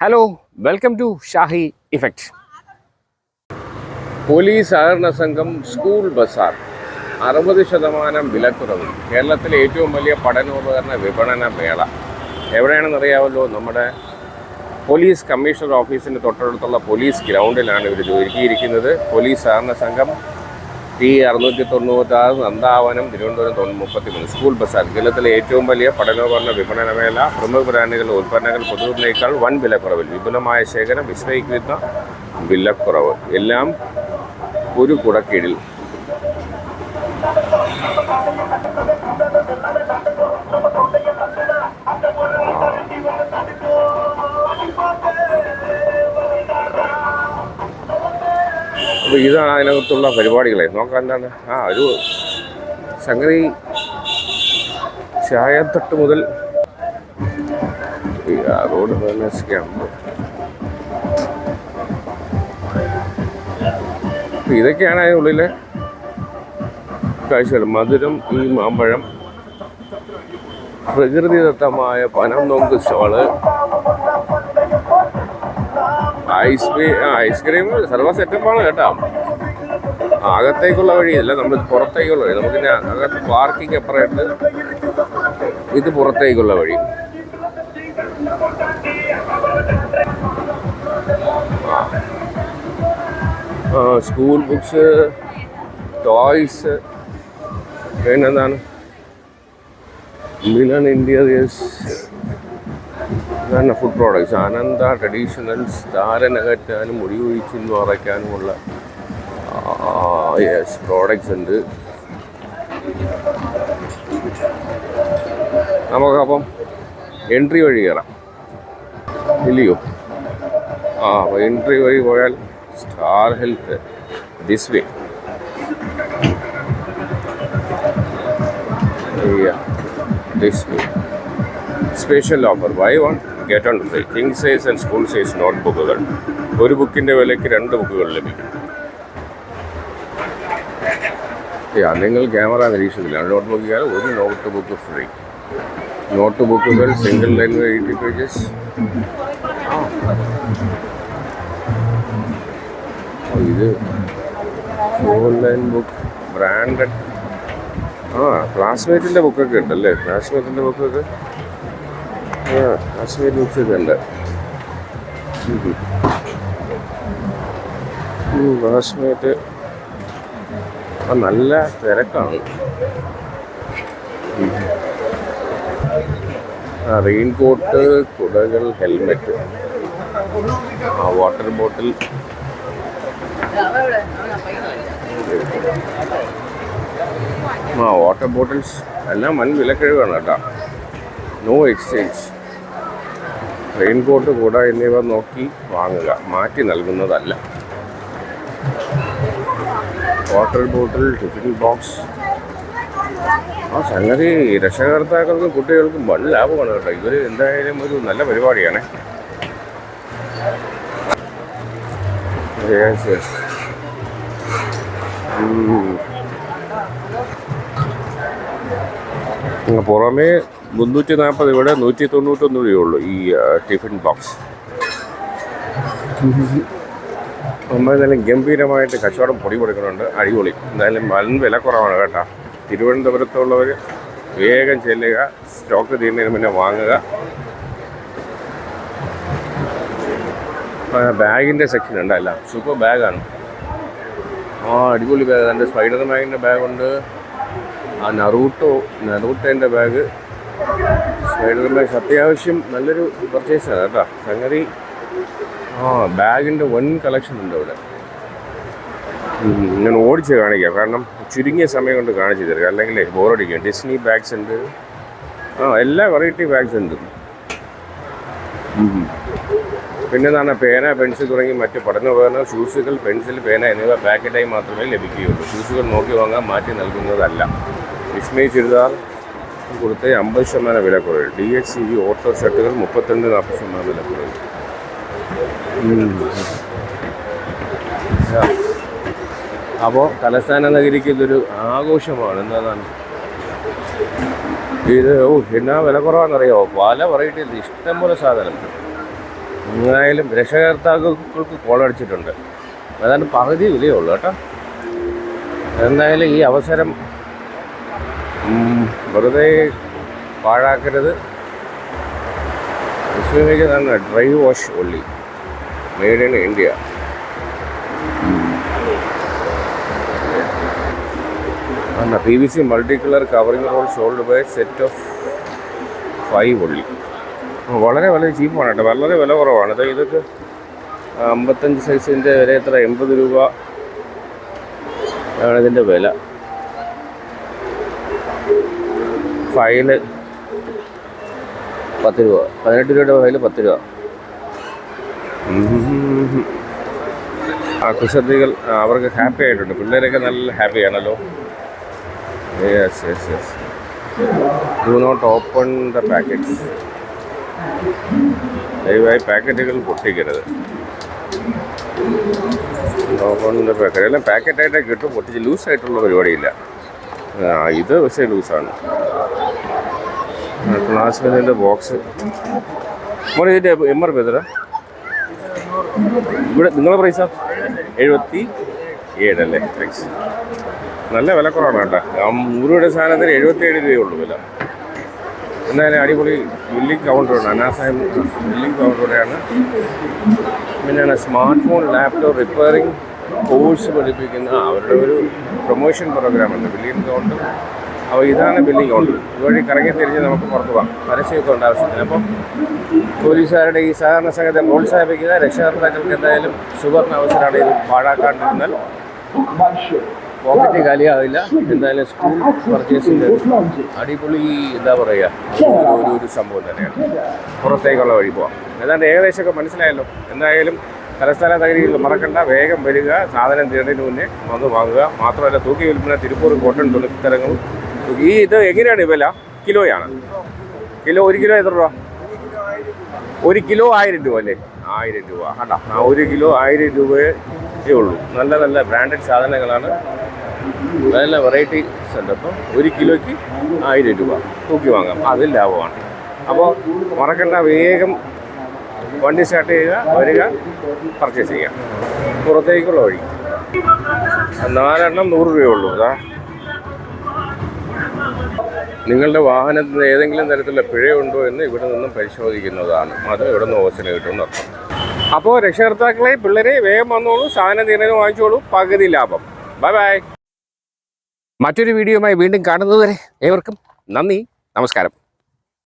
Hello, welcome to Shahi effect. Police സഹകരണ സംഘം school Bazar 60% വിലക്കുറവ്. കേരളത്തിലെ ഏറ്റവും വലിയ പഠനോപകരണ വിപണന മേള എവിടെയാണെന്നറിയാമല്ലോ? നമ്മുടെ പോലീസ് കമ്മീഷണർ ഓഫീസിൻ്റെ തൊട്ടടുത്തുള്ള പോലീസ് ഗ്രൗണ്ടിലാണ് ഇവർ ഒരുക്കിയിരിക്കുന്നത്. പോലീസ് സഹകരണ സംഘം T696 നന്ദാവനം, തിരുവനന്തപുരം 33. സ്കൂൾ ബസാർ കേരളത്തിലെ ഏറ്റവും വലിയ പഠനോപകരണ വിപണനമേള. പ്രമുഖ ബ്രാൻഡുകളുടെ ഉൽപ്പന്നങ്ങൾ പൊതുവിനേക്കാൾ വൻ വിലക്കുറവിൽ. വിപുലമായ ശേഖരം, വിസ്മയിക്കുന്ന വിലക്കുറവ്, എല്ലാം ഒരു കുടക്കീഴിൽ. അപ്പോൾ ഇതാണ് അതിനകത്തുള്ള പരിപാടികളെ നോക്കാം. എന്താണ് ഒരു സംഗതി ചായത്തട്ട് മുതൽ റോഡ് ഫേമസ് ക്യാമ്പ്. ഇതൊക്കെയാണ് അതിനുള്ളിലെ കാഴ്ചകൾ. മധുരം, ഈ മാമ്പഴം, പ്രകൃതിദത്തമായ പനം നോക്ക് സ്റ്റോള്, ഐസ്ക്രീം സർവ സെറ്റപ്പാണ് കേട്ടോ. അകത്തേക്കുള്ള വഴിയല്ല, നമ്മൾ പുറത്തേക്കുള്ള വഴി. നമുക്കിന്നെ അകത്ത് പാർക്കിംഗ് അപ്പുറമായിട്ട്, ഇത് പുറത്തേക്കുള്ള വഴി. സ്കൂൾ ബുക്സ്, ടോയ്സ്, പിന്നെന്താണ് മിലൻ ഇന്റീരിയേഴ്സ്, ഇതാണ് ഫുഡ് പ്രോഡക്ട്സ്. അനന്ത ട്രഡീഷണൽസ്, താരനകറ്റാനും മുടി ഒഴിച്ചെന്ന് മറയ്ക്കാനുമുള്ള പ്രോഡക്ട്സ് ഉണ്ട്. നമുക്കപ്പം എൻട്രി വഴി കയറാം ഇല്ലയോ? അപ്പോൾ എൻട്രി വഴി പോയാൽ star health this way. This way special offer, buy one get one free. King size and school size നോട്ട് ബുക്കുകൾ. ഒരു ബുക്കിൻ്റെ വിലയ്ക്ക് 2 ബുക്കുകൾ ലഭിക്കും. നിങ്ങൾ ക്യാമറ നിരീക്ഷണത്തിലാണ്. നോട്ട് ബുക്ക് ചെയ്യാൻ ഒരു നോട്ട് ബുക്ക് ഫ്രീ. നോട്ട് ബുക്കുകൾ സിംഗിൾ ലൈൻ 80 പേജസ്. ഇത് 4 ലൈൻ ബുക്ക്, ബ്രാൻഡഡ്. ക്ലാസ്മേറ്റിൻ്റെ ബുക്കൊക്കെ ഉണ്ടല്ലേ? ക്ലാസ്മേറ്റിൻ്റെ ബുക്കൊക്കെ ക്ലാസ്മേറ്റ് ബുക്സ് ഒക്കെ ഉണ്ട്. ക്ലാസ്മേറ്റ് നല്ല തിരക്കാണ്. റെയിൻ കോട്ട്, കുടകൾ, helmet, water bottle, water bottles എല്ലാം വൻ വിലക്കിഴിവാണ് കേട്ടോ. No exchange. റെയിൻ കോട്ട്, കുട എന്നിവ നോക്കി വാങ്ങുക, മാറ്റി നൽകുന്നതല്ല. Water bottle, tiffin box. സംഗതി രക്ഷകർത്താക്കൾക്കും കുട്ടികൾക്കും വൻ ലാഭമാണ് കേട്ടോ. ഇവർ എന്തായാലും ഒരു നല്ല പരിപാടിയാണ്. പുറമേ 340, ഇവിടെ 191 രൂപയുള്ളൂ ഈ ടിഫിൻ ബോക്സ്. നമ്മൾ എന്തായാലും ഗംഭീരമായിട്ട് കച്ചവടം പൊടി കൊടുക്കുന്നുണ്ട്. അടിപൊളി. എന്തായാലും വൻ വില കുറവാണ് കേട്ടോ. തിരുവനന്തപുരത്തുള്ളവർ വേഗം ചെല്ലുക, സ്റ്റോക്ക് തീരുന്നതിന് മുന്നേ വാങ്ങുക. ബാഗിൻ്റെ സെക്ഷൻ ഉണ്ടല്ല, സൂപ്പർ ബാഗാണ്. അടിപൊളി ബാഗ്. എൻ്റെ സ്പൈഡർമാൻ്റെ ബാഗുണ്ട്, നറൂട്ടോൻ്റെ ബാഗ്. സ്പൈഡർമാൻ അത്യാവശ്യം നല്ലൊരു പർച്ചേസാണ് കേട്ടോ. സംഗതി ബാഗിൻ്റെ വൻ കളക്ഷൻ ഉണ്ട് ഇവിടെ. ഞാൻ ഓടിച്ച് കാണിക്കാം, കാരണം ചുരുങ്ങിയ സമയം കൊണ്ട് കാണിച്ചു തരിക, അല്ലെങ്കിൽ ബോറടിക്കും. ഡിസ്നി ബാഗ്സ് ഉണ്ട്, എല്ലാ വെറൈറ്റി ബാഗ്സ് ഉണ്ട്. പിന്നെന്താണ് പേന, പെൻസിൽ തുടങ്ങി മറ്റ് പഠനോപകരണം, ഷൂസുകൾ, പെൻസിൽ, പേന എന്നിവ പാക്കറ്റായി മാത്രമേ ലഭിക്കുകയുള്ളൂ. ഷൂസുകൾ നോക്കി വാങ്ങാൻ, മാറ്റി നൽകുന്നതല്ല. വിസ്മയ ചുരിദാർ കൊടുത്ത് 50% വിലക്കുറവ്. DXCV ഓട്ടോ ഷർട്ടുകൾ 32-40% വിലക്കുറവ്. അപ്പോൾ തലസ്ഥാന നഗരിക്ക് ഇതൊരു ആഘോഷമാണ്. എന്താണ് ഇത്? എന്നാ വില കുറവാണെന്നറിയാമോ? പല വെറൈറ്റീസ്, ഇഷ്ടംപോലെ സാധനം. എന്തായാലും രക്ഷകർത്താക്കൾക്ക് കോളടിച്ചിട്ടുണ്ട്. ഏതാണ്ട് പകുതി വിലയേ ഉള്ളൂ കേട്ടോ. എന്തായാലും ഈ അവസരം വെറുതെ പാഴാക്കരുത്. വിശ്വസിക്ക് തന്നെ dry wash only made in India. PVC multi colour covering roll should buy set of 5 only. വളരെ വളരെ ചീപ്പാണ് കേട്ടോ, വളരെ വില കുറവാണ്. ഇതൊക്കെ 55 സൈസിൻ്റെ വില എത്ര? 80 രൂപ ആണ് ഇതിൻ്റെ വില. ഫയല് 10 രൂപ, 18 രൂപയുടെ ഫയല് 10 രൂപ. കുസൃതികൾ അവർക്ക് ഹാപ്പി ആയിട്ടുണ്ട്. പിള്ളേരൊക്കെ നല്ല ഹാപ്പിയാണല്ലോ. Yes yes yes. Do not open the packets. ദയവായി പാക്കറ്റുകൾ പൊട്ടിക്കരുത്. Open the packet. എല്ലാം പാക്കറ്റായിട്ടേ കിട്ടും, പൊട്ടിച്ച് ലൂസായിട്ടുള്ള പരിപാടിയില്ല. ഇത് പക്ഷേ ലൂസാണ്. ക്ലാസ്മേറ്റിൻ്റെ ബോക്സ്. മോനെ ഇതിൻ്റെ MRP എത്ര? ഇവിടെ നിങ്ങളുടെ പ്രൈസാ 77 അല്ലേ? താങ്ക്സ്. നല്ല വില കുറവാണ് കേട്ടോ. 100 രൂപയുടെ സാധനത്തിന് 77 രൂപയേ ഉള്ളൂ വില. എന്തായാലും അടിപൊളി ബില്ലിംഗ് കൗണ്ടറാണ്. അനാസായം ബില്ലിംഗ് കൗണ്ടറുടെയാണ്. പിന്നെയാണ് smart phone laptop repairing course പഠിപ്പിക്കുന്ന അവരുടെ ഒരു പ്രൊമോഷൻ പ്രോഗ്രാമുണ്ട് ബില്ലിംഗ് കൗണ്ടർ. അപ്പോൾ ഇതാണ് ബില്ലിംഗ് കൗണ്ടർ. ഇതുവഴി കറങ്ങി തിരിഞ്ഞ് നമുക്ക് പുറത്തു പോകാം, പരസ്യമൊക്കെ ഉണ്ട് ആവശ്യത്തിന്. അപ്പം പോലീസുകാരുടെ ഈ സഹകരണ സംഘത്തെ പ്രോത്സാഹിപ്പിക്കുക. രക്ഷകർത്താക്കൾക്ക് എന്തായാലും സുവർണ അവസരമാണ്. ഇത് പാഴാക്കാണ്ടിരുന്നാൽ പോക്കറ്റ് കാലിയാവില്ല. എന്തായാലും സ്കൂൾ പർച്ചേസിൻ്റെ അടിപൊളി എന്താ പറയുക ഒരു സംഭവം തന്നെയാണ്. പുറത്തേക്കുള്ള വഴി പോവാം. ഏതാണ്ട് ഏകദേശമൊക്കെ മനസ്സിലായല്ലോ. എന്തായാലും തലസ്ഥാന നഗരിയിൽ മറക്കണ്ട, വേഗം വരിക. സാധനം തീരുന്നതിന് മുന്നേ വന്ന് വാങ്ങുക. മാത്രമല്ല തൂക്കി വിൽപ്പന തിരുപ്പൂർ കോട്ടൺ തുണിത്തരങ്ങളും. ഇത് എങ്ങനെയാണ് വില? കിലോയാണ്. 1 കിലോ എത്ര രൂപ? 1 കിലോ 1000 രൂപ അല്ലേ? 1000 രൂപ കണ്ടാ. 1 കിലോ 1000 രൂപയേ ഉള്ളൂ. നല്ല നല്ല ബ്രാൻഡഡ് സാധനങ്ങളാണ്, നല്ല വെറൈറ്റീസ് ഉണ്ട്. അപ്പം 1 കിലോയ്ക്ക് 1000 രൂപ തൂക്കി വാങ്ങാം, അതിൽ ലാഭമാണ്. അപ്പോൾ മറക്കണ്ട, വേഗം വണ്ടി സ്റ്റാർട്ട് ചെയ്യുക, വരിക, പർച്ചേസ് ചെയ്യുക. പുറത്തേക്കുള്ള വഴി 4 എണ്ണം 100 രൂപയേ ഉള്ളൂ. അതാ നിങ്ങളുടെ വാഹനത്തിന് ഏതെങ്കിലും തരത്തിലുള്ള പിഴയുണ്ടോ എന്ന് ഇവിടെ നിന്നും പരിശോധിക്കുന്നതാണ്. അത് ഇവിടെ നിന്ന് ഓസിന് കിട്ടുമെന്ന് അർത്ഥം. അപ്പോൾ രക്ഷകർത്താക്കളെ, പിള്ളേരെ വേഗം വന്നോളൂ, സാധനം തീരുന്നതിന് വാങ്ങിച്ചോളൂ, പകുതി ലാഭം. Bye bye. മറ്റൊരു വീഡിയോയുമായി വീണ്ടും കാണുന്നതുവരെ ഏവർക്കും നന്ദി, നമസ്കാരം.